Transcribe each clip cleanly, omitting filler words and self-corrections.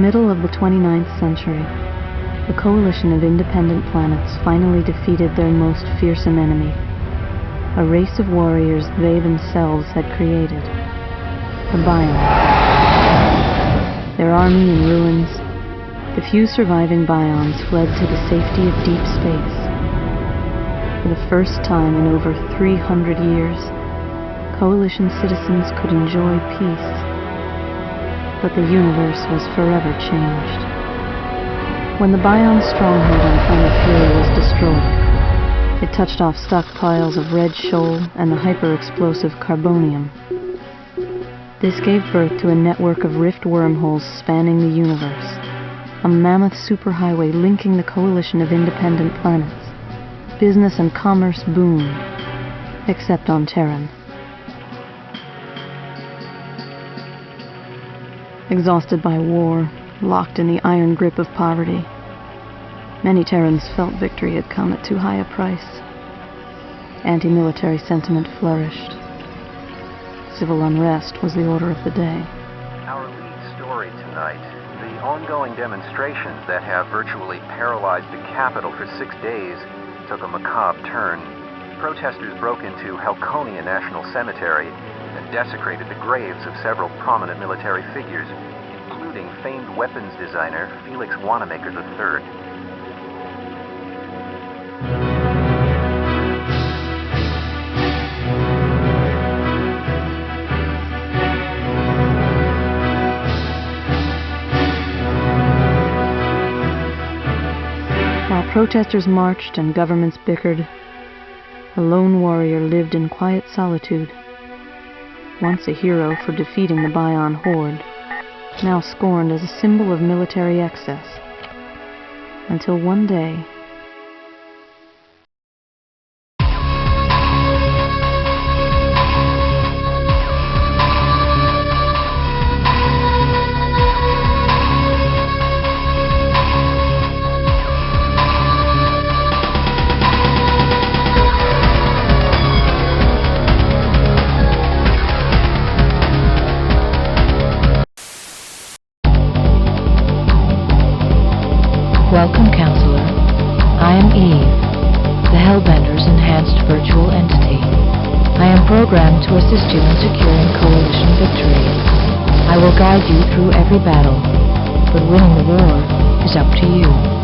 middle of the 29th century, the coalition of independent planets finally defeated their most fearsome enemy, a race of warriors they themselves had created, the Bions. Their army in ruins, the few surviving Bions fled to the safety of deep space. For the first time in over 300 years, Coalition citizens could enjoy peace. But the universe was forever changed. When the Bion stronghold on planet Pura was destroyed, it touched off stockpiles of red shoal and the hyper-explosive carbonium. This gave birth to a network of rift wormholes spanning the universe, a mammoth superhighway linking the coalition of independent planets. Business and commerce boomed, except on Terran. Exhausted by war, locked in the iron grip of poverty, many Terrans felt victory had come at too high a price. Anti-military sentiment flourished. Civil unrest was the order of the day. Our lead story tonight, the ongoing demonstrations that have virtually paralyzed the capital for 6 days, took a macabre turn. Protesters broke into Helconia National Cemetery and desecrated the graves of several prominent military figures, including famed weapons designer Felix Wanamaker III. While protesters marched and governments bickered, a lone warrior lived in quiet solitude. Once a hero for defeating the Bion horde, now scorned as a symbol of military excess. Until one day, Welcome, Counselor. I am Eve, the Hellbender's enhanced virtual entity. I am programmed to assist you in securing Coalition victory. I will guide you through every battle, but winning the war is up to you.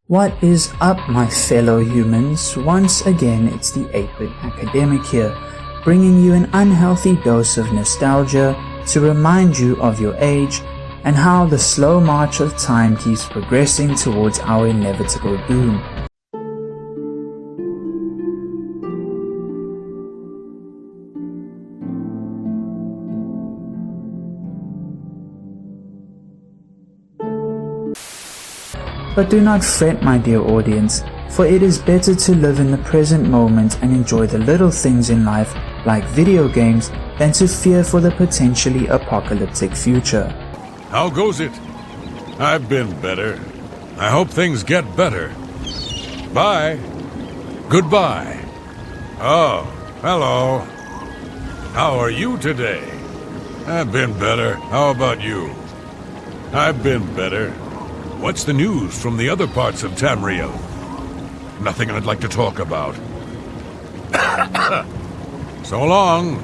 What is up, my fellow humans? Once again, it's the 8-Bit Academic here, bringing you an unhealthy dose of nostalgia to remind you of your age and how the slow march of time keeps progressing towards our inevitable doom. But do not fret, my dear audience, for it is better to live in the present moment and enjoy the little things in life, like video games, than to fear for the potentially apocalyptic future. How goes it? I've been better. I hope things get better. Bye. Goodbye. Oh, hello. How are you today? I've been better. How about you? I've been better. What's the news from the other parts of Tamriel? Nothing I'd like to talk about. So long.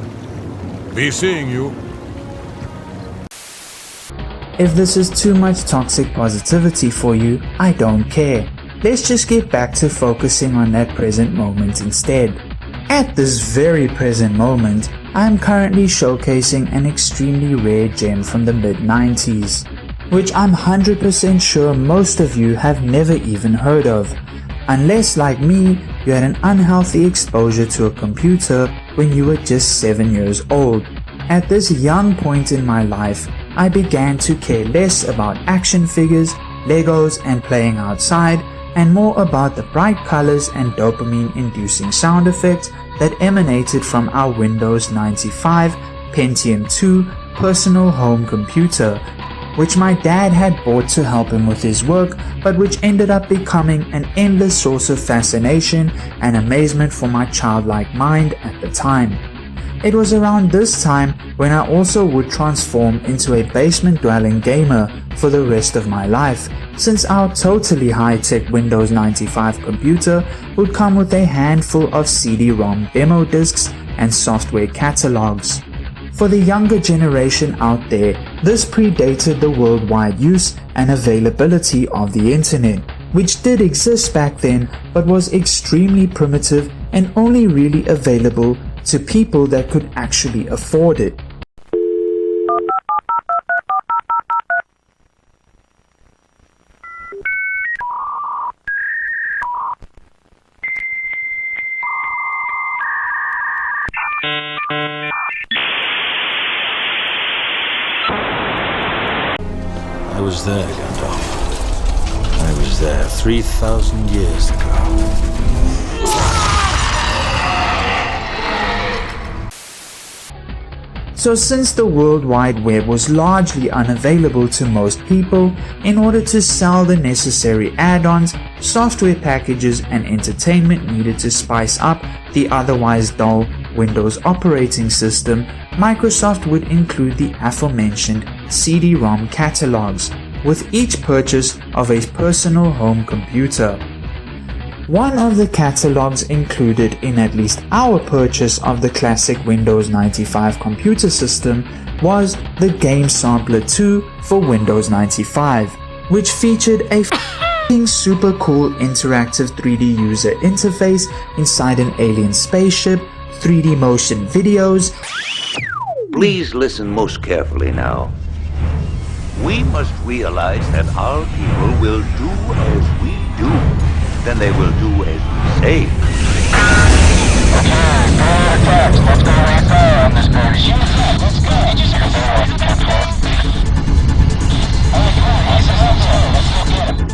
Be seeing you. If this is too much toxic positivity for you, I don't care. Let's just get back to focusing on that present moment instead. At this very present moment, I am currently showcasing an extremely rare gem from the mid-90s. Which I'm 100% sure most of you have never even heard of, unless, like me, you had an unhealthy exposure to a computer when you were just 7 years old. At this young point in my life, I began to care less about action figures, Legos, and playing outside, and more about the bright colors and dopamine-inducing sound effects that emanated from our Windows 95 Pentium 2 personal home computer, which my dad had bought to help him with his work, but which ended up becoming an endless source of fascination and amazement for my childlike mind at the time. It was around this time when I also would transform into a basement-dwelling gamer for the rest of my life, since our totally high-tech Windows 95 computer would come with a handful of CD-ROM demo discs and software catalogs. For the younger generation out there, this predated the worldwide use and availability of the internet, which did exist back then but was extremely primitive and only really available to people that could actually afford it. I was there, Gandalf. I was there 3,000 years ago. So since the World Wide Web was largely unavailable to most people, in order to sell the necessary add-ons, software packages and entertainment needed to spice up the otherwise dull Windows operating system, Microsoft would include the aforementioned CD-ROM catalogs with each purchase of a personal home computer. One of the catalogs included in at least our purchase of the classic Windows 95 computer system was the Game Sampler 2 for Windows 95, which featured a super cool interactive 3D user interface inside an alien spaceship, 3D motion videos. Please listen most carefully now. We must realize that our people will do as we do. Then they will do as we say. Let's go right there on this bridge. Yeah, let's go. I just heard that. Oh, come on, he's up there. Let's go get him.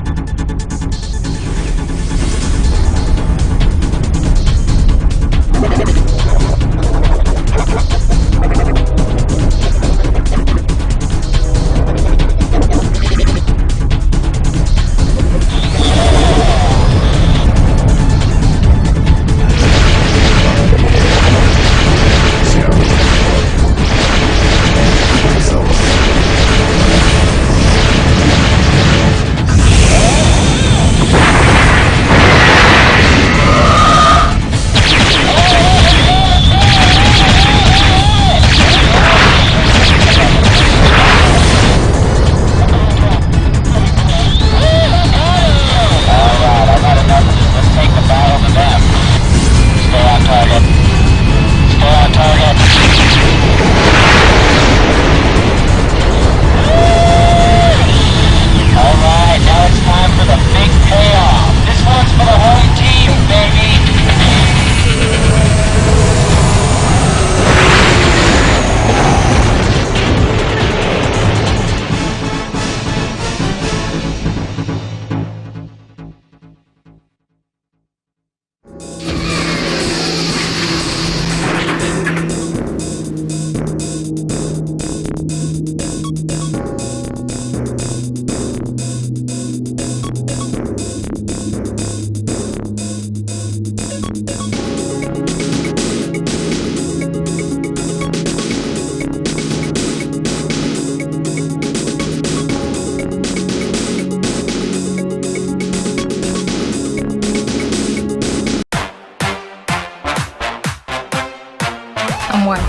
I'm white.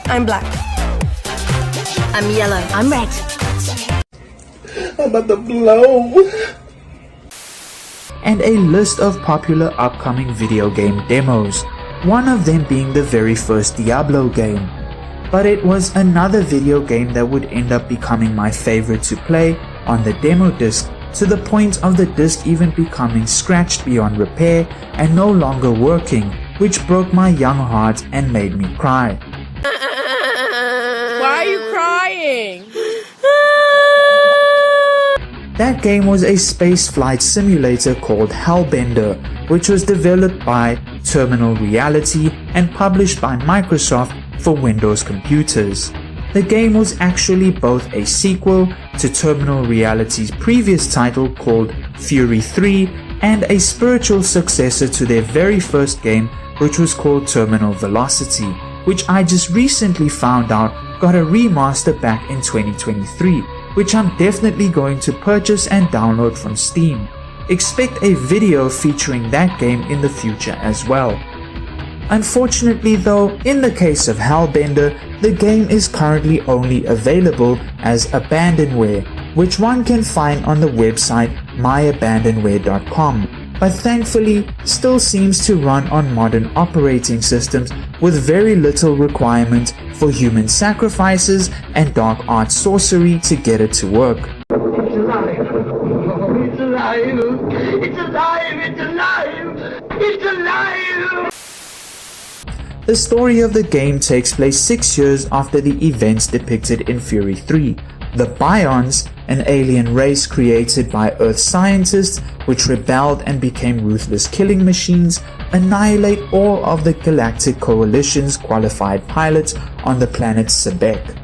I'm black. I'm yellow. I'm red. I'm about to blow. And a list of popular upcoming video game demos, one of them being the very first Diablo game. But it was another video game that would end up becoming my favorite to play on the demo disc, to the point of the disc even becoming scratched beyond repair and no longer working, which broke my young heart and made me cry. Why are you crying? That game was a spaceflight simulator called Hellbender, which was developed by Terminal Reality and published by Microsoft for Windows computers. The game was actually both a sequel to Terminal Reality's previous title called Fury 3 and a spiritual successor to their very first game, which was called Terminal Velocity, which I just recently found out got a remaster back in 2023, which I'm definitely going to purchase and download from Steam. Expect a video featuring that game in the future as well. Unfortunately though, in the case of Hellbender, the game is currently only available as abandonware, which one can find on the website myabandonware.com, but thankfully still seems to run on modern operating systems with very little requirement for human sacrifices and dark art sorcery to get it to work. It's alive! Oh, it's alive! It's alive! It's alive! It's alive! The story of the game takes place 6 years after the events depicted in Fury 3. The Bions, an alien race created by Earth scientists which rebelled and became ruthless killing machines, annihilate all of the Galactic Coalition's qualified pilots on the planet Sebek.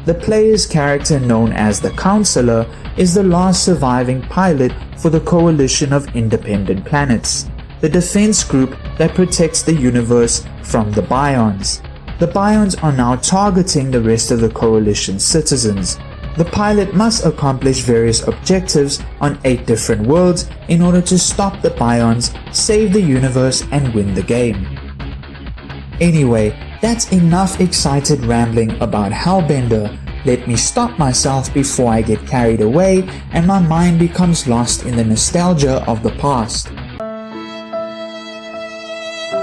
The player's character, known as the Counselor, is the last surviving pilot for the Coalition of Independent Planets, the defense group that protects the universe from the Bions. The Bions are now targeting the rest of the Coalition's citizens. The pilot must accomplish various objectives on 8 different worlds in order to stop the Bions, save the universe, and win the game. Anyway, that's enough excited rambling about Hellbender. Let me stop myself before I get carried away and my mind becomes lost in the nostalgia of the past.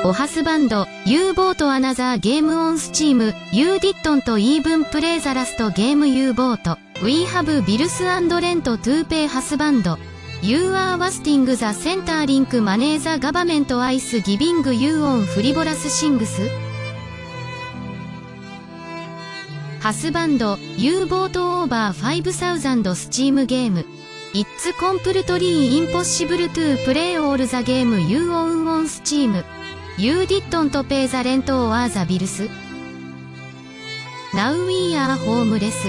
おハスバンド、U ボートアナザーゲームオンスチーム、You didn't even play the last game U ボート。We have bills and rent to pay ハスバンド。You are wasting the center link money the government is giving you on frivolous things。ハスバンド、U ボートオーバー5000スチームゲーム。It's completely impossible to play all the game you own on Steam。You didn't pay the rent or the bills. Now we are homeless.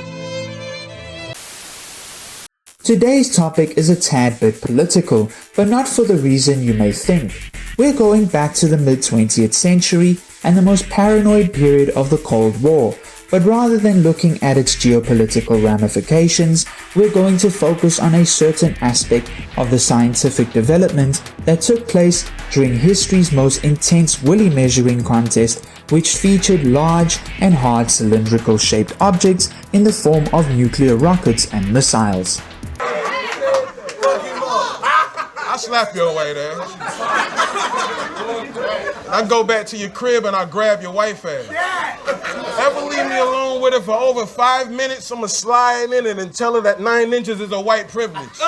Today's topic is a tad bit political, but not for the reason you may think. We're going back to the mid-20th century and the most paranoid period of the Cold War, but rather than looking at its geopolitical ramifications, we're going to focus on a certain aspect of the scientific development that took place during history's most intense willy measuring contest, which featured large and hard cylindrical shaped objects in the form of nuclear rockets and missiles. I'll slap you away there. I go back to your crib and I grab your wife ass. Ever leave me alone with her for over 5 minutes, I'ma slide in it and tell her that 9 inches is a white privilege.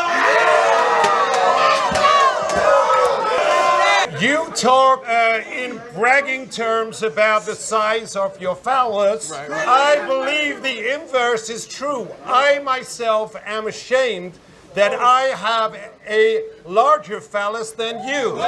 You talk in bragging terms about the size of your phallus. Right. I believe the inverse is true. I myself am ashamed that I have a larger phallus than you.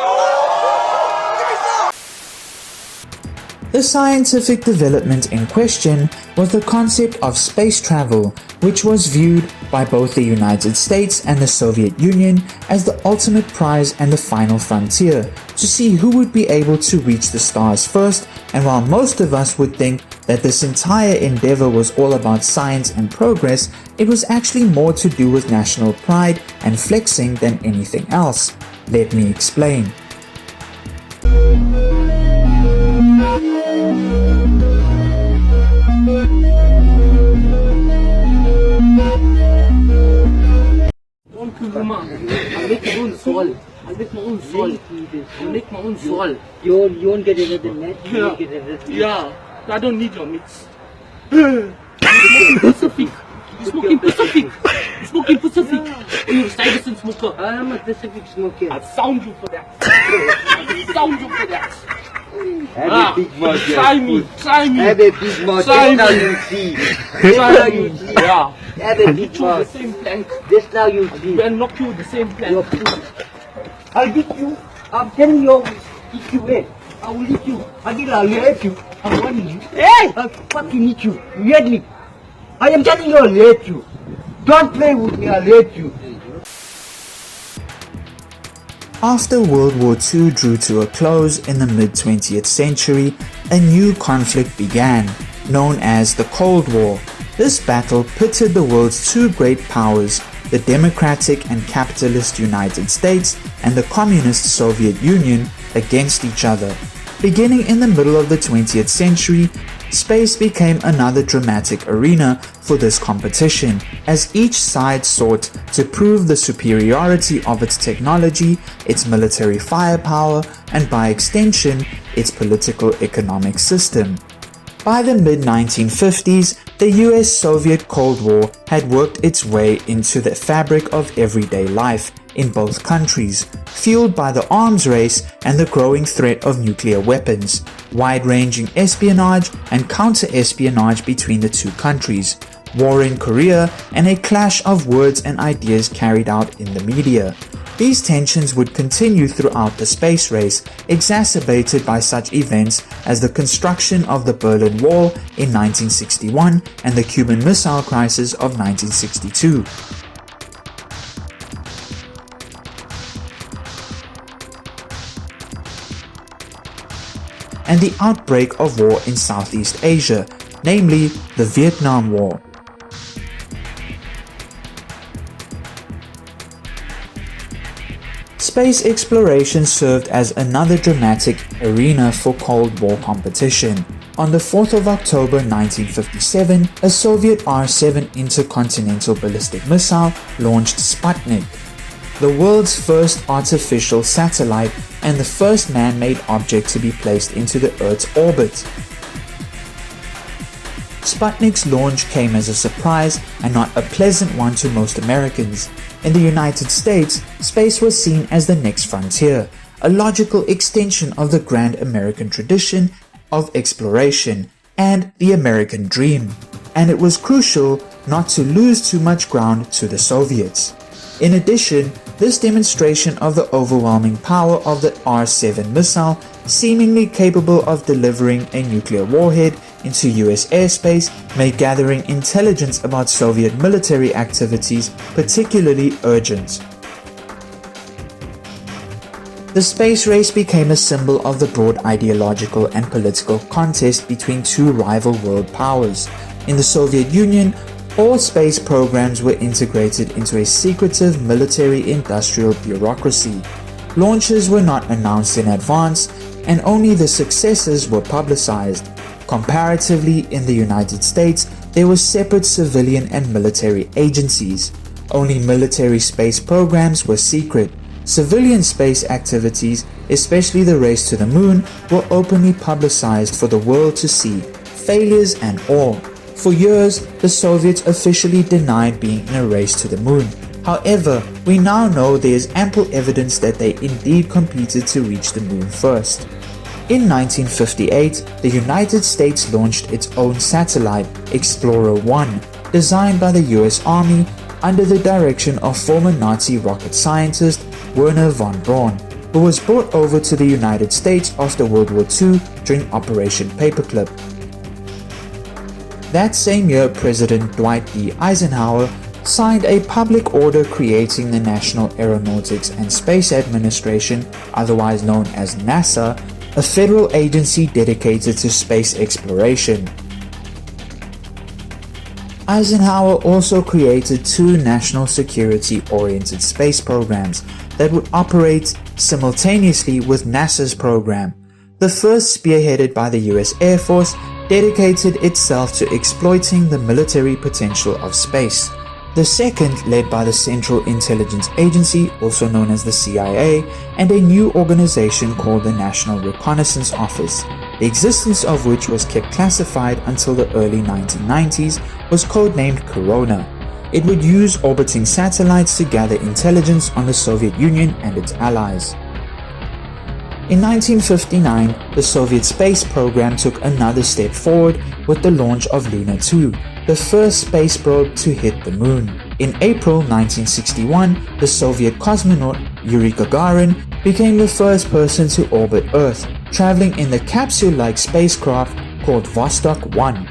The scientific development in question was the concept of space travel, which was viewed by both the United States and the Soviet Union as the ultimate prize and the final frontier, to see who would be able to reach the stars first. And while most of us would think that this entire endeavor was all about science and progress, it was actually more to do with national pride and flexing than anything else. Let me explain. You won't get it at the net. Yeah, I don't need your mix. Pacific. You're smoking Pacific. You're smoking Pacific. You're a Stuyvesant smoker. I'm a Pacific smoker. I'll sound you for that. I'll sound you for that. Have a big mouth. Try me. Have a big mouth. Try Just now me. you see. Just now you see. Yeah. Have a big The mouth. same plank. Just now you see. We'll knock you the same plank. I'll beat you. I'm telling you, eat you in. I will eat you. Until I'll hurt you. I'm warning you. Hey! I'll fucking eat you. You heard me? I am telling you, I'll hurt you. Don't play with me, I'll hurt you. After World War II drew to a close in the mid-20th century, a new conflict began, known as the Cold War. This battle pitted the world's two great powers, the democratic and capitalist United States and the communist Soviet Union, against each other. Beginning in the middle of the 20th century, space became another dramatic arena for this competition, as each side sought to prove the superiority of its technology, its military firepower, and by extension, its political economic system. By the mid-1950s, the US-Soviet Cold War had worked its way into the fabric of everyday life in both countries, fueled by the arms race and the growing threat of nuclear weapons, wide-ranging espionage and counter-espionage between the two countries, war in Korea, and a clash of words and ideas carried out in the media. These tensions would continue throughout the space race, exacerbated by such events as the construction of the Berlin Wall in 1961 and the Cuban Missile Crisis of 1962. And the outbreak of war in Southeast Asia, namely the Vietnam War. Space exploration served as another dramatic arena for Cold War competition. On the 4th of October 1957, a Soviet R-7 intercontinental ballistic missile launched Sputnik, the world's first artificial satellite and the first man-made object to be placed into the Earth's orbit. Sputnik's launch came as a surprise and not a pleasant one to most Americans. In the United States, space was seen as the next frontier, a logical extension of the grand American tradition of exploration and the American dream, and it was crucial not to lose too much ground to the Soviets. In addition, this demonstration of the overwhelming power of the R-7 missile, seemingly capable of delivering a nuclear warhead into US airspace, made gathering intelligence about Soviet military activities particularly urgent. The space race became a symbol of the broad ideological and political contest between two rival world powers. In the Soviet Union, all space programs were integrated into a secretive military-industrial bureaucracy. Launches were not announced in advance, and only the successes were publicized. Comparatively, in the United States, there were separate civilian and military agencies. Only military space programs were secret. Civilian space activities, especially the race to the moon, were openly publicized for the world to see, failures and all. For years, the Soviets officially denied being in a race to the moon. However, we now know there is ample evidence that they indeed competed to reach the moon first. In 1958, the United States launched its own satellite, Explorer 1, designed by the US Army under the direction of former Nazi rocket scientist Wernher von Braun, who was brought over to the United States after World War II during Operation Paperclip. That same year, President Dwight D. Eisenhower signed a public order creating the National Aeronautics and Space Administration, otherwise known as NASA, a federal agency dedicated to space exploration. Eisenhower also created two national security-oriented space programs that would operate simultaneously with NASA's program. The first, spearheaded by the US Air Force, dedicated itself to exploiting the military potential of space. The second, led by the Central Intelligence Agency, also known as the CIA, and a new organization called the National Reconnaissance Office, the existence of which was kept classified until the early 1990s, was codenamed Corona. It would use orbiting satellites to gather intelligence on the Soviet Union and its allies. In 1959, the Soviet space program took another step forward with the launch of Luna 2, the first space probe to hit the moon. In April 1961, the Soviet cosmonaut Yuri Gagarin became the first person to orbit Earth, traveling in the capsule-like spacecraft called Vostok 1.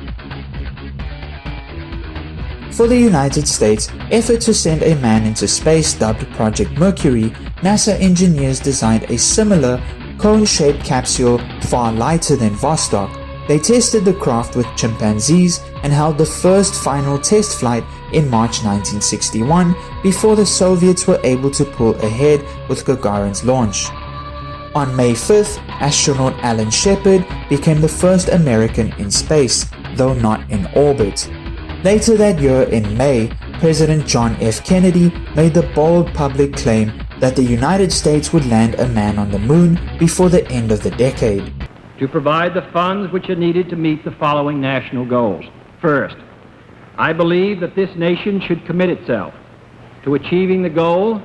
For the United States' effort to send a man into space dubbed Project Mercury, NASA engineers designed a similar cone-shaped capsule far lighter than Vostok. They tested the craft with chimpanzees and held the first final test flight in March 1961 before the Soviets were able to pull ahead with Gagarin's launch. On May 5th, astronaut Alan Shepard became the first American in space, though not in orbit. Later that year in May, President John F. Kennedy made the bold public claim that the United States would land a man on the moon before the end of the decade. To provide the funds which are needed to meet the following national goals. First, I believe that this nation should commit itself to achieving the goal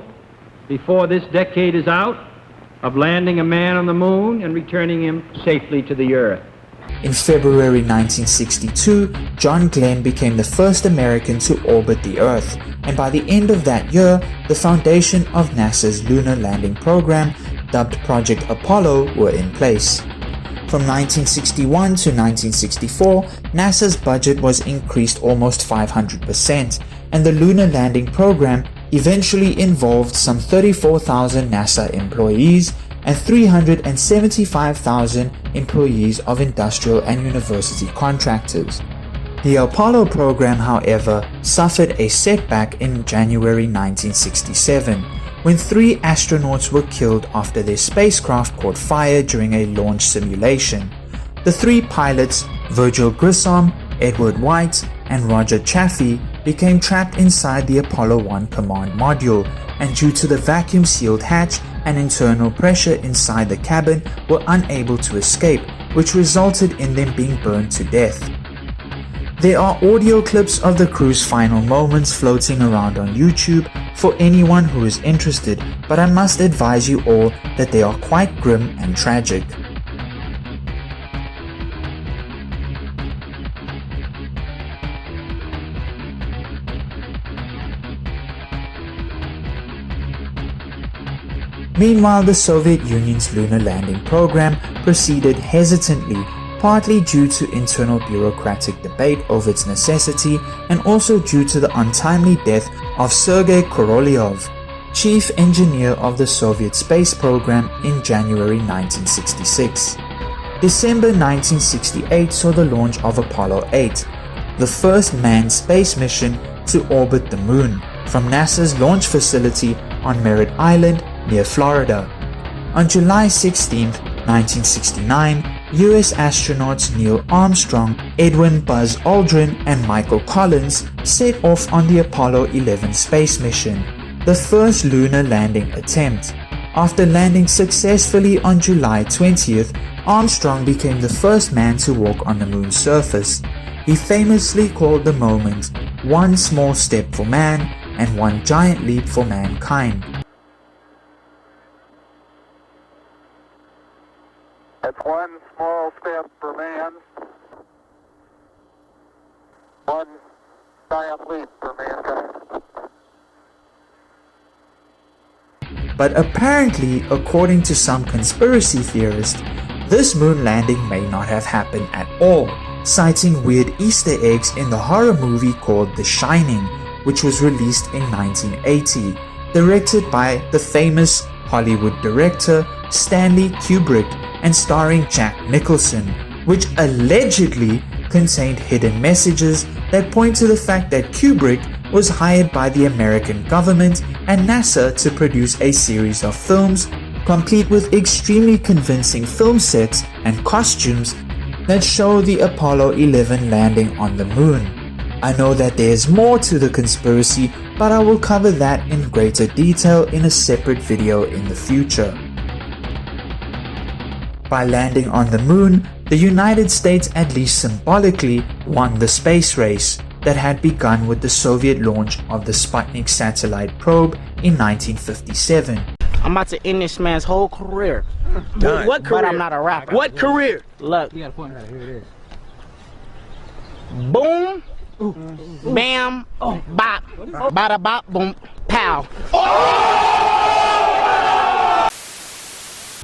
before this decade is out of landing a man on the moon and returning him safely to the Earth. In February 1962, John Glenn became the first American to orbit the Earth, and by the end of that year, the foundation of NASA's lunar landing program, dubbed Project Apollo, were in place. From 1961 to 1964, NASA's budget was increased almost 500%, and the lunar landing program eventually involved some 34,000 NASA employees and 375,000 employees of industrial and university contractors. The Apollo program, however, suffered a setback in January 1967, when 3 astronauts were killed after their spacecraft caught fire during a launch simulation. The 3 pilots, Virgil Grissom, Edward White, and Roger Chaffee, became trapped inside the Apollo 1 command module, and due to the vacuum-sealed hatch and internal pressure inside the cabin, were unable to escape, which resulted in them being burned to death. There are audio clips of the crew's final moments floating around on YouTube for anyone who is interested, but I must advise you all that they are quite grim and tragic. Meanwhile, the Soviet Union's lunar landing program proceeded hesitantly, partly due to internal bureaucratic debate over its necessity and also due to the untimely death of Sergei Korolev, chief engineer of the Soviet space program, in January 1966. December 1968 saw the launch of Apollo 8, the first manned space mission to orbit the moon, from NASA's launch facility on Merritt Island near Florida. On July 16, 1969, US astronauts Neil Armstrong, Edwin Buzz Aldrin, and Michael Collins set off on the Apollo 11 space mission, the first lunar landing attempt. After landing successfully on July 20th, Armstrong became the first man to walk on the moon's surface. He famously called the moment, "One small step for man and one giant leap for mankind." It's one small step for man, one giant leap for mankind. But apparently, according to some conspiracy theorists, this moon landing may not have happened at all, citing weird Easter eggs in the horror movie called The Shining, which was released in 1980, directed by the famous Hollywood director Stanley Kubrick and starring Jack Nicholson, which allegedly contained hidden messages that point to the fact that Kubrick was hired by the American government and NASA to produce a series of films, complete with extremely convincing film sets and costumes that show the Apollo 11 landing on the moon. I know that there's more to the conspiracy, but I will cover that in greater detail in a separate video in the future. By landing on the moon, the United States at least symbolically won the space race that had begun with the Soviet launch of the Sputnik satellite probe in 1957. I'm about to end this man's whole career. Done. What career? But I'm not a rapper. What career? Look. You got a point right here. Here it is. Boom. Bam. Bop. Bada bop. Boom. Pow.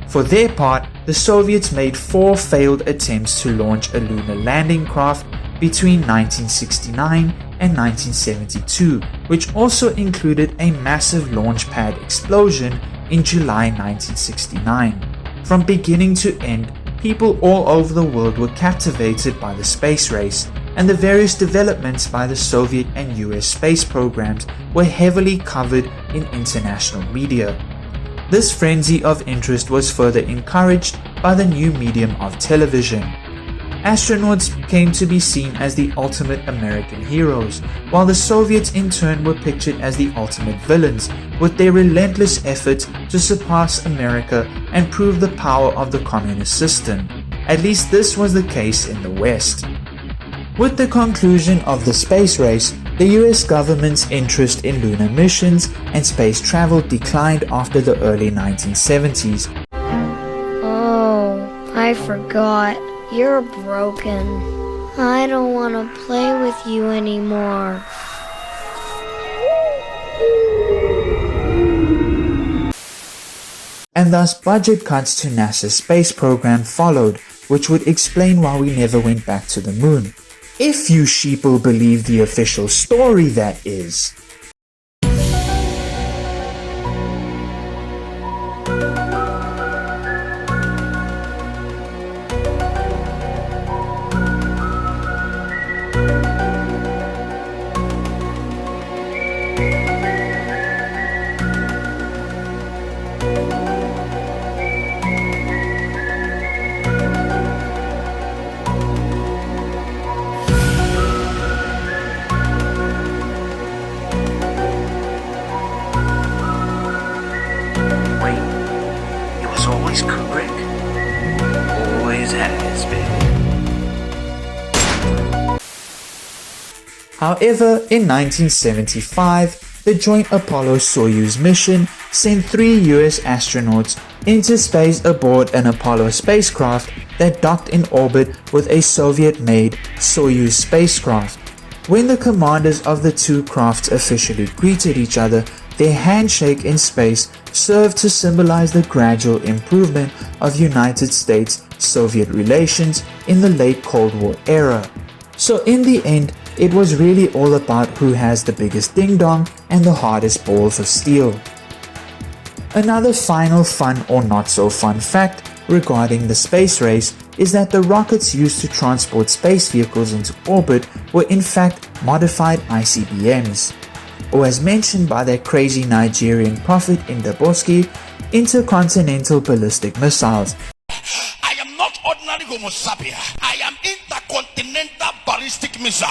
For their part, the Soviets made 4 failed attempts to launch a lunar landing craft between 1969 and 1972, which also included a massive launch pad explosion in July 1969. From beginning to end, people all over the world were captivated by the space race, and the various developments by the Soviet and US space programs were heavily covered in international media. This frenzy of interest was further encouraged by the new medium of television. Astronauts came to be seen as the ultimate American heroes, while the Soviets in turn were pictured as the ultimate villains, with their relentless efforts to surpass America and prove the power of the communist system. At least this was the case in the West. With the conclusion of the space race, the US government's interest in lunar missions and space travel declined after the early 1970s. Oh, I forgot. You're broken. I don't want to play with you anymore. And thus budget cuts to NASA's space program followed, which would explain why we never went back to the moon. If you sheeple believe the official story, that is. Always correct. Always has been. However, in 1975, the joint Apollo-Soyuz mission sent 3 US astronauts into space aboard an Apollo spacecraft that docked in orbit with a Soviet-made Soyuz spacecraft. When the commanders of the 2 crafts officially greeted each other, their handshake in space served to symbolize the gradual improvement of United States-Soviet relations in the late Cold War era. So in the end, it was really all about who has the biggest ding-dong and the hardest balls of steel. Another final fun or not so fun fact regarding the space race is that the rockets used to transport space vehicles into orbit were in fact modified ICBMs, or as mentioned by that crazy Nigerian prophet Indaboski, intercontinental ballistic missiles. I am not ordinary Homo sapien. I am intercontinental ballistic missile.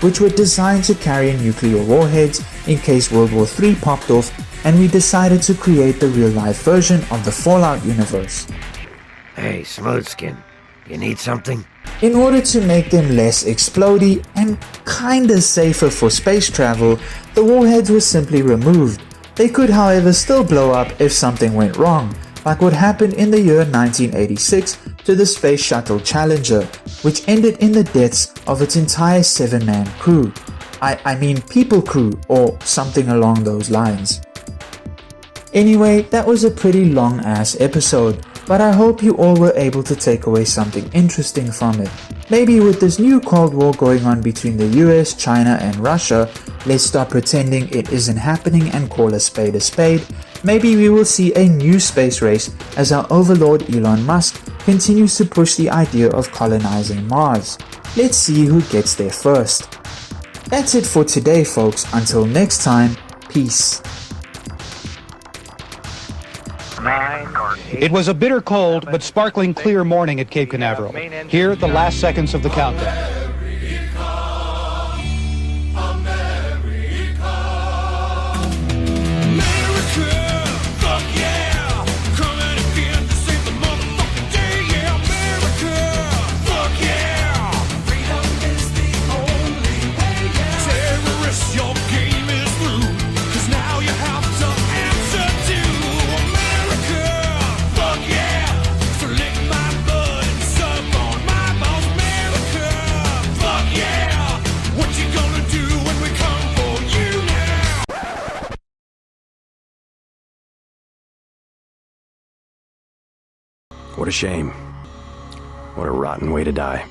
Which were designed to carry nuclear warheads in case World War III popped off, and we decided to create the real-life version of the Fallout universe. Hey, Smoothskin, you need something? In order to make them less explodey and kinda safer for space travel, the warheads were simply removed. They could however still blow up if something went wrong, like what happened in the year 1986 to the Space Shuttle Challenger, which ended in the deaths of its entire 7-man crew. I mean people crew, or something along those lines. Anyway, that was a pretty long ass episode, but I hope you all were able to take away something interesting from it. Maybe with this new Cold War going on between the US, China and Russia, let's stop pretending it isn't happening and call a spade a spade. Maybe we will see a new space race as our overlord Elon Musk continues to push the idea of colonizing Mars. Let's see who gets there first. That's it for today folks, until next time, peace. It was a bitter cold but sparkling clear morning at Cape Canaveral. Here, the last seconds of the countdown. Your game is through, 'cause now you have to answer. What a shame. What a rotten way to die.